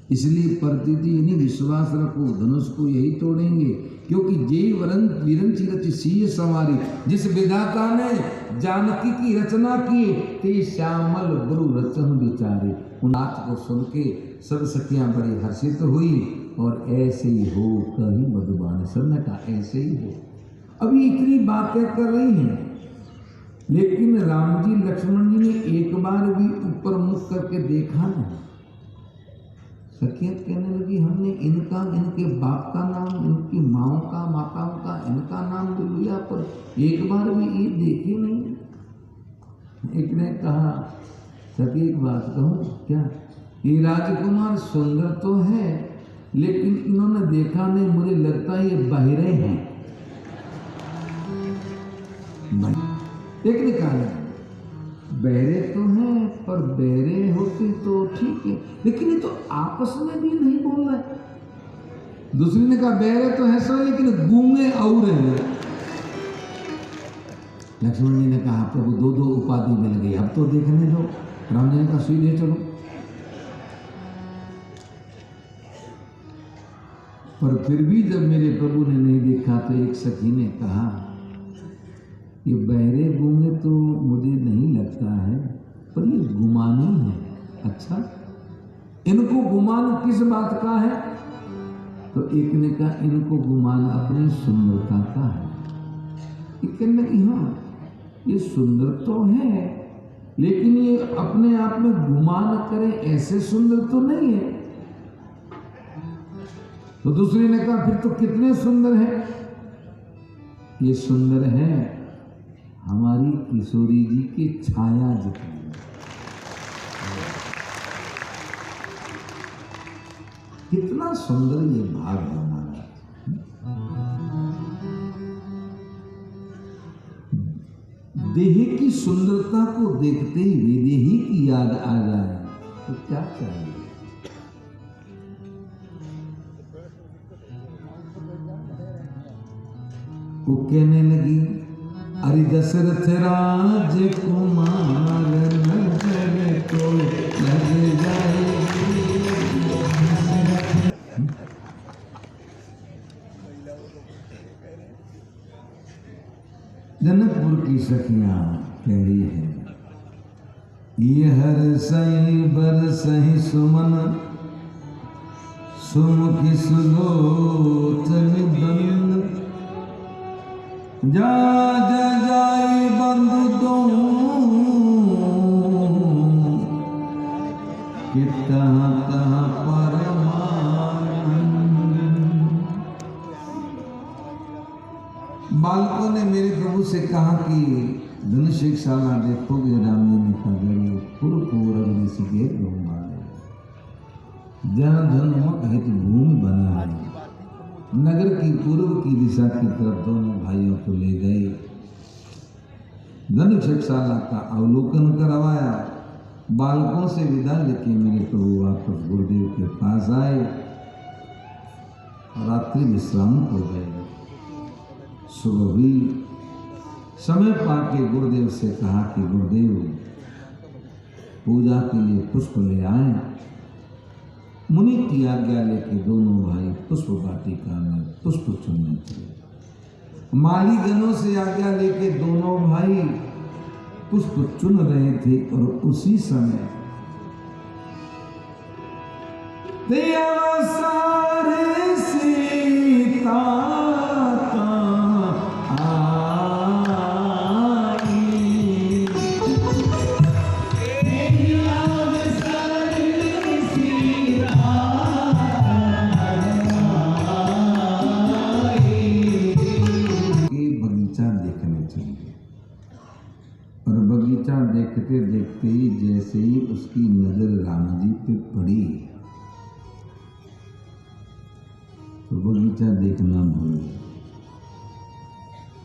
इसलिए प्रतिथि यानी विश्वास रखो, धनुष को यही तोड़ेंगे, क्योंकि जय वरन वीरन चिरच सीय सवारी, जिस विधाता ने जानकी की रचना की ते श्यामल गुरु रचन विचारे। उन बात को सुन के सब सखियां बड़ी हर्षित हुई और ऐसे ही हो कही मधुबान, सबने कहा ऐसे ही हो। अभी इतनी बातें कर रही हैं, लेकिन राम जी लक्ष्मण जी ने एक बार भी ऊपर मुख करके देखा नहीं। सखियत कहने लगी हमने इनका, इनके बाप का नाम, इनकी माओ का, माताओं का, इनका नाम तो लिया, पर एक बार भी ये देखे नहीं। एक ने कहा सखी एक बात कहूँ क्या, ये राजकुमार सुंदर तो है लेकिन इन्होंने देखा नहीं, मुझे लगता है ये बहिरे हैं। एक ने कहा बहरे तो हैं, पर बहरे होते तो ठीक है, लेकिन ये तो आपस में भी नहीं बोल रहे। दूसरी ने कहा बहरे तो है सर, लेकिन गूंगे और हैं। लक्ष्मण जी ने कहा प्रभु दो दो उपाधि मिल गई, अब तो देखने दो। राम जी ने कहा सीधे चलो। पर फिर भी जब मेरे प्रभु ने नहीं देखा तो एक सखी ने कहा ये बहरे गूंगे तो मुझे नहीं लगता है, पर ये गुमान ही है। अच्छा, इनको गुमान किस बात का है? तो एक ने कहा इनको गुमान अपनी सुंदरता का है। एक ने कहा हाँ ये सुंदर तो है, लेकिन ये अपने आप में गुमान करे ऐसे सुंदर तो नहीं है। तो दूसरी ने कहा फिर तो कितने सुंदर है? ये सुंदर है हमारी किशोरी जी की छाया जितनी। कितना सुंदर ये भाग हमारा। देह की सुंदरता को देखते ही विदेही की याद आ जाए तो क्या चाहिए। वो कहने लगी अरे दशरथ राज कुमार नजर तो लग जाएगी। जनकपुर की सखियां कह रही है ये हर सही बर सही सुमन सुमुखी सुलोचन बंद जा जाई बंधु दो कि तहाँ तहाँ परमानंद। बालकों ने मेरे प्रभु से कहा कि धनुष शाला देखोगे, राम जी ने कहा जरूर। पूर्व के जहाँ धनुमक हित भूमि बना है, नगर की पूर्व की दिशा की तरफ दोनों भाइयों को ले गए। धनुषशाला का अवलोकन करवाया, बालकों से विदा लेके मेरे प्रभु वापस गुरुदेव के पास आए। रात्रि विश्राम हो गए। सुबह हुई, समय पाके गुरुदेव से कहा कि गुरुदेव पूजा के लिए पुष्प ले आए। मुनि की आज्ञा लेके दोनों भाई पुष्प वाटिका में पुष्प चुनने चले। माली गणों से आज्ञा लेके दोनों भाई पुष्प चुन रहे थे और उसी समय सारे सीता देखते देखते ही जैसे ही उसकी नजर राम जी पे पड़ी तो बगीचा देखना भूल गया।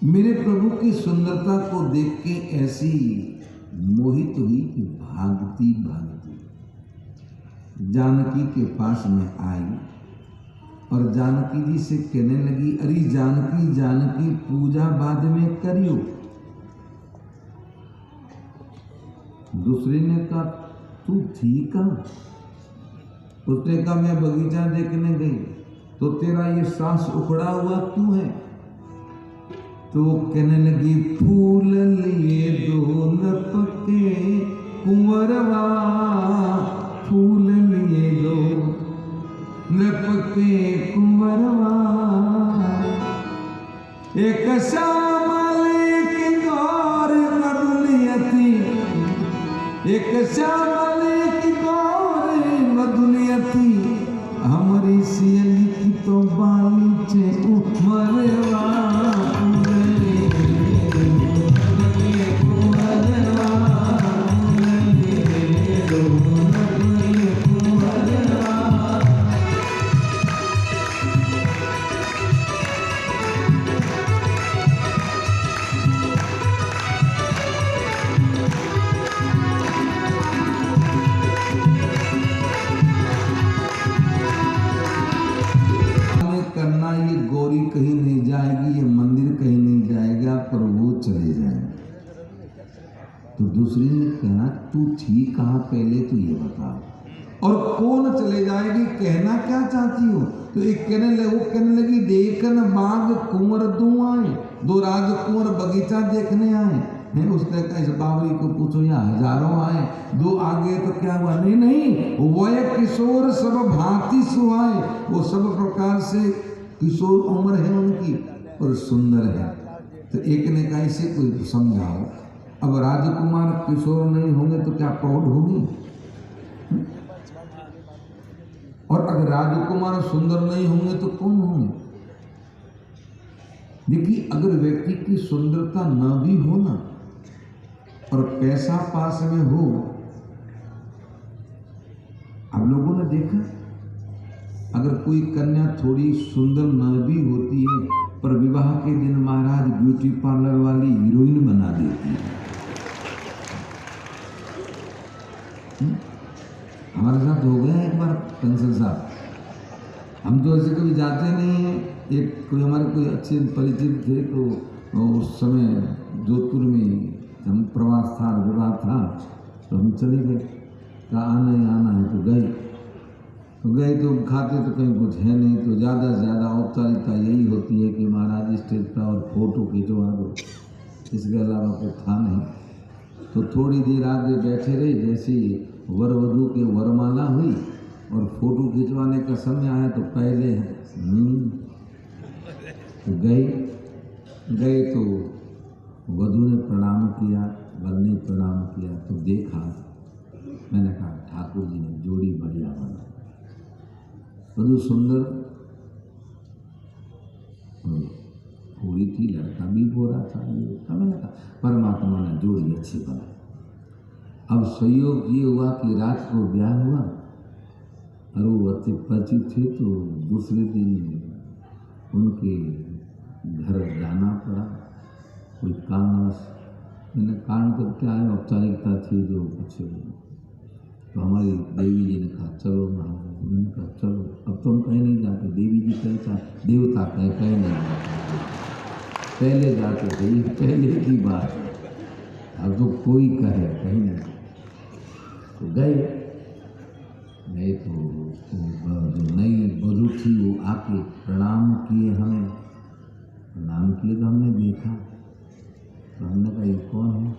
मेरे प्रभु की सुंदरता को देख के ऐसी मोहित हुई कि भागती भागती जानकी के पास में आई और जानकी जी से कहने लगी अरे जानकी जानकी पूजा बाद में करियो। दूसरे ने कहा तू ठीक है? उसने कहा मैं बगीचा देखने गई, तो तेरा ये सांस उखड़ा हुआ क्यों है? तो वो कहने लगी फूल लिए दो लपके कुंवरवा, फूल लिए दो लपके कुंवरवा, एक श्यामली की गौर मधुलियती, एक श्यामली की गौर मधुलियती, हमारी सियली की तो बाली छे उमरवा, करना ये गौरी कहीं नहीं जाएगी, ये मंदिर कहीं नहीं जाएगा, पर वो चले जाएंगे। तो दूसरी ने कहना तू थी कहाँ पहले तो ये बता, और कौन चले जाएगी, कहना क्या चाहती हो? तो एक कहने लगी देखन बाग कुंवर दो आए, दो राजकुंवर बगीचा देखने आए हैं। उसने कहा इस बावरी को पूछो या हजारों आए, दो आगे तो क्या हुआ? नहीं नहीं, वह किशोर सब भांति सुहाए, वो सब प्रकार से किशोर उम्र है उनकी और सुंदर है। तो एक ने कहा इसे कोई समझाओ, अब राजकुमार किशोर नहीं होंगे तो क्या प्रौढ़ होगी? और अगर राजकुमार सुंदर नहीं होंगे तो कौन होंगे? देखिए, अगर व्यक्ति की सुंदरता न भी हो ना और पैसा पास में हो, आप लोगों ने देखा अगर कोई कन्या थोड़ी सुंदर न भी होती है पर विवाह के दिन महाराज ब्यूटी पार्लर वाली हीरोइन बना देती है। हमारे साथ हो गया एक बार कंसल साहब, हम तो ऐसे कभी जाते नहीं हैं। एक कोई हमारे कोई अच्छे परिचित थे, तो उस समय जोधपुर में हम प्रवास था, विवाह था, तो हम चले गए, कहा आना है, तो गए तो खाते तो कहीं कुछ है नहीं, तो ज़्यादा से ज़्यादा औपचारिकता यही होती है कि महाराज स्टेज पर और फोटो खिंचवा दो, इसके अलावा कुछ था नहीं। तो थोड़ी देर आगे बैठे रहे, जैसे वर वधू के वरमाला हुई और फोटो खिंचवाने का समय आया तो पहले तो गए तो वधू ने प्रणाम किया, वर ने प्रणाम किया, तो देखा, मैंने कहा ठाकुर जी ने जोड़ी बढ़िया बना, वधू सुंदर थोड़ी थी, लड़का भी गोरा था, ये था। मैंने कहा परमात्मा ने जोड़ी अच्छी बनाई। अब संयोग ये हुआ कि रात को ब्याह हुआ और वो अच्छे परिचित थे, तो दूसरे दिन उनके घर जाना पड़ा, कोई कारणवश। मैंने कारण तो क्या है, औपचारिकता थी जो कुछ, तो हमारी देवी जी ने कहा चलो महाराज। मैंने कहा चलो, अब तो हम कहीं नहीं जाते, देवी जी कहता देवता कहीं नहीं जाते, पहले जाते थे, पहले की बात। अब तो कोई कहे कहीं नहीं, तो गए तो जो नई वधू थी वो आके प्रणाम किए, हमें प्रणाम किए तो हमने देखा, तो हमने कहा ये कौन है?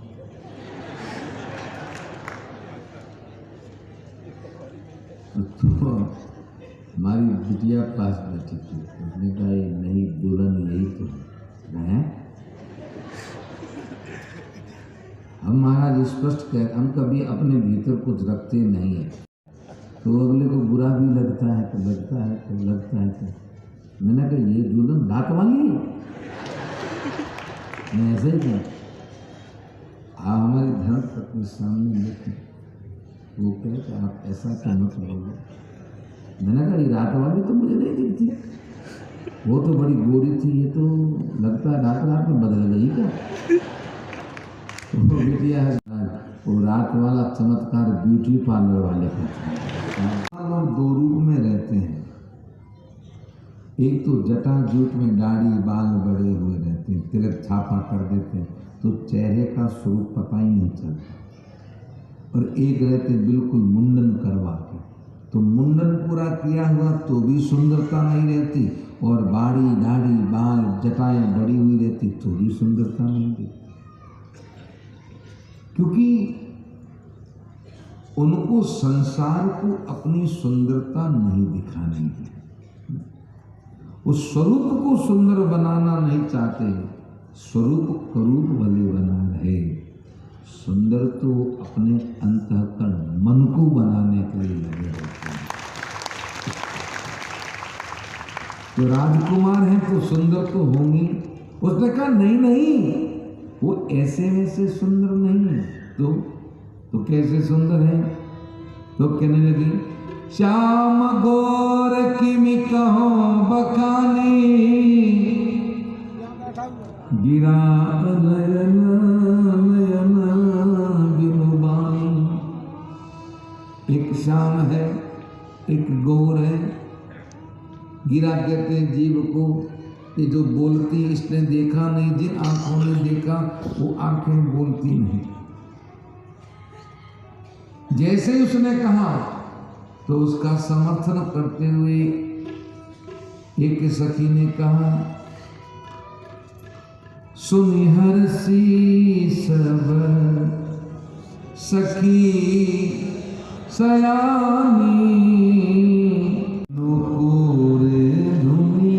तो हमारी बिटिया पास बैठी थी, उसने कहा ये नई दुल्हन यही तो है। हम महाराज स्पष्ट कह, हम कभी अपने भीतर कुछ रखते नहीं है, तो अगले को बुरा भी लगता है तो लगता है तो मैंने कहा ये दुल्हन दांत वाली है, मैं ऐसे ही कहा। आप हमारी धर्म पत्नी सामने देखें, वो कहते आप ऐसा क्या मत बोलो। मैंने कहा ये रात वाली तो मुझे नहीं दिखती, वो तो बड़ी गोरी थी, ये तो लगता है रात में बदल गई क्या? तो बिटिया है वो रात वाला चमत्कार ब्यूटी पार्लर वाले का। हम दो रूप में रहते हैं, एक तो जटा जूट में दाढ़ी बाल बड़े हुए रहते हैं, तिलक छापा कर देते हैं, तो चेहरे का स्वरूप पता ही नहीं चलता, और एक रहते बिल्कुल मुंडन करवा के, तो मुंडन पूरा किया हुआ तो भी सुंदरता नहीं रहती, और बाड़ी दाढ़ी बाल जटाएं बड़ी हुई रहती तो भी सुंदरता नहीं रहती, क्योंकि उनको संसार को अपनी सुंदरता नहीं दिखानी है। उस स्वरूप को सुंदर बनाना नहीं चाहते, स्वरूप करूप भले बना रहे, सुंदर तो अपने अंतःकरण मन को बनाने के लिए लगे होते हैं। तो राजकुमार हैं तो सुंदर तो होंगी। उसने कहा नहीं नहीं, वो ऐसे वैसे सुंदर नहीं है। तो कैसे सुंदर है? तो कहने लगी, श्याम गौर किमि कहो बखानी, गिरा नयन नयन बिनुबानी। एक श्याम है, एक गौर है। गिरा कहते हैं जीव को, ये जो बोलती इसने देखा नहीं, जिन आंखों ने देखा वो आंखें बोलती नहीं। जैसे ही उसने कहा तो उसका समर्थन करते हुए एक सखी ने कहा, सुनि हर्षी सब सखी सयानी, नुपुर धुनी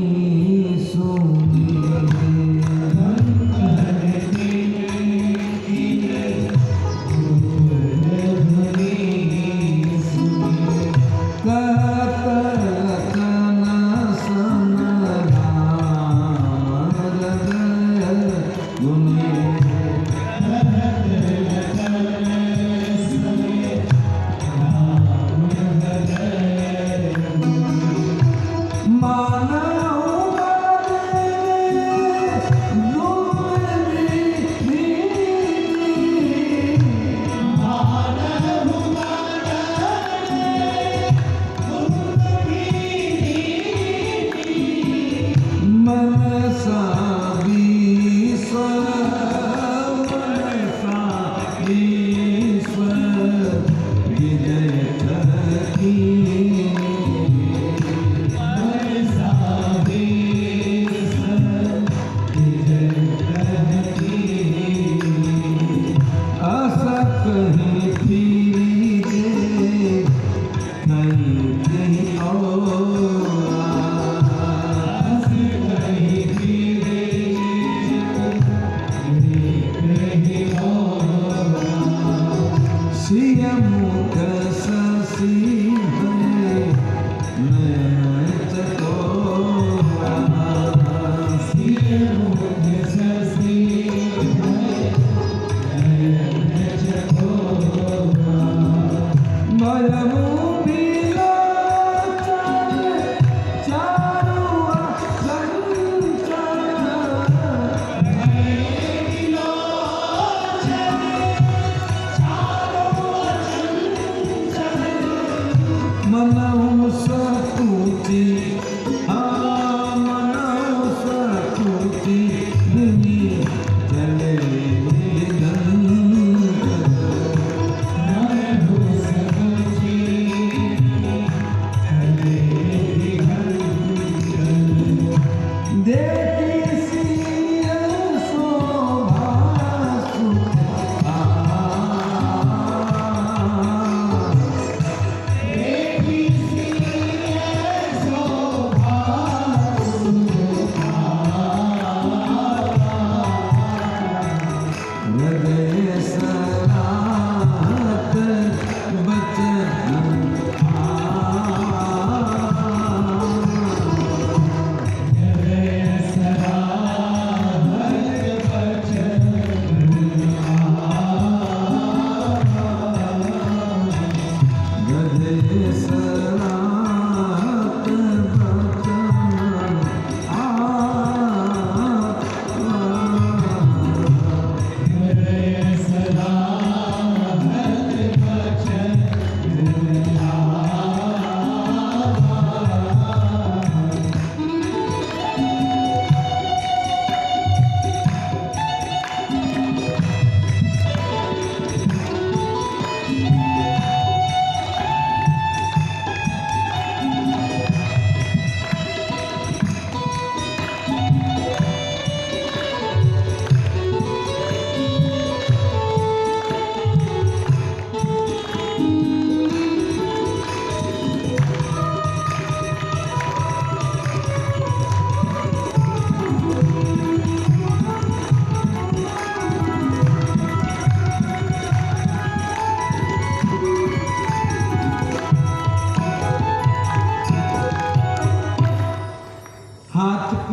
सुनी।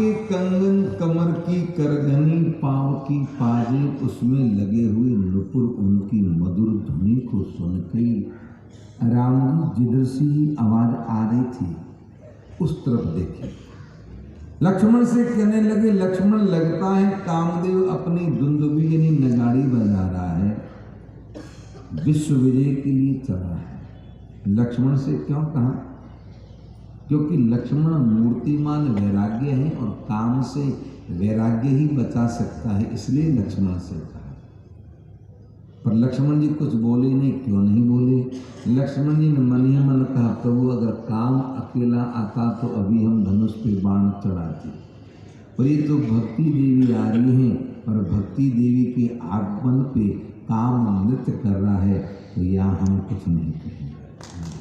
के कंगन कमर की करघनी पांव की पाजेब उसमें लगे हुए नुपुर उनकी मधुर ध्वनि को सुन के राम जी जिधर से ही आवाज आ रही थी उस तरफ देखे। लक्ष्मण से कहने लगे, लक्ष्मण लगता है कामदेव अपनी दुंदुभी यानी नगाड़ी बजा रहा है, विश्व विजय के लिए चला है। लक्ष्मण से क्यों कहा? क्योंकि लक्ष्मण मूर्तिमान वैराग्य है और काम से वैराग्य ही बचा सकता है, इसलिए लक्ष्मण से कहा। पर लक्ष्मण जी कुछ बोले नहीं। क्यों नहीं बोले? लक्ष्मण जी ने मन ही मन कहा, प्रभु अगर काम अकेला आता तो अभी हम धनुष पे बाण चढ़ाते, और ये तो भक्ति देवी आ रही हैं और भक्ति देवी के आगमन पे काम नृत्य कर रहा है, तो यहाँ हम कुछ नहीं कहेंगे।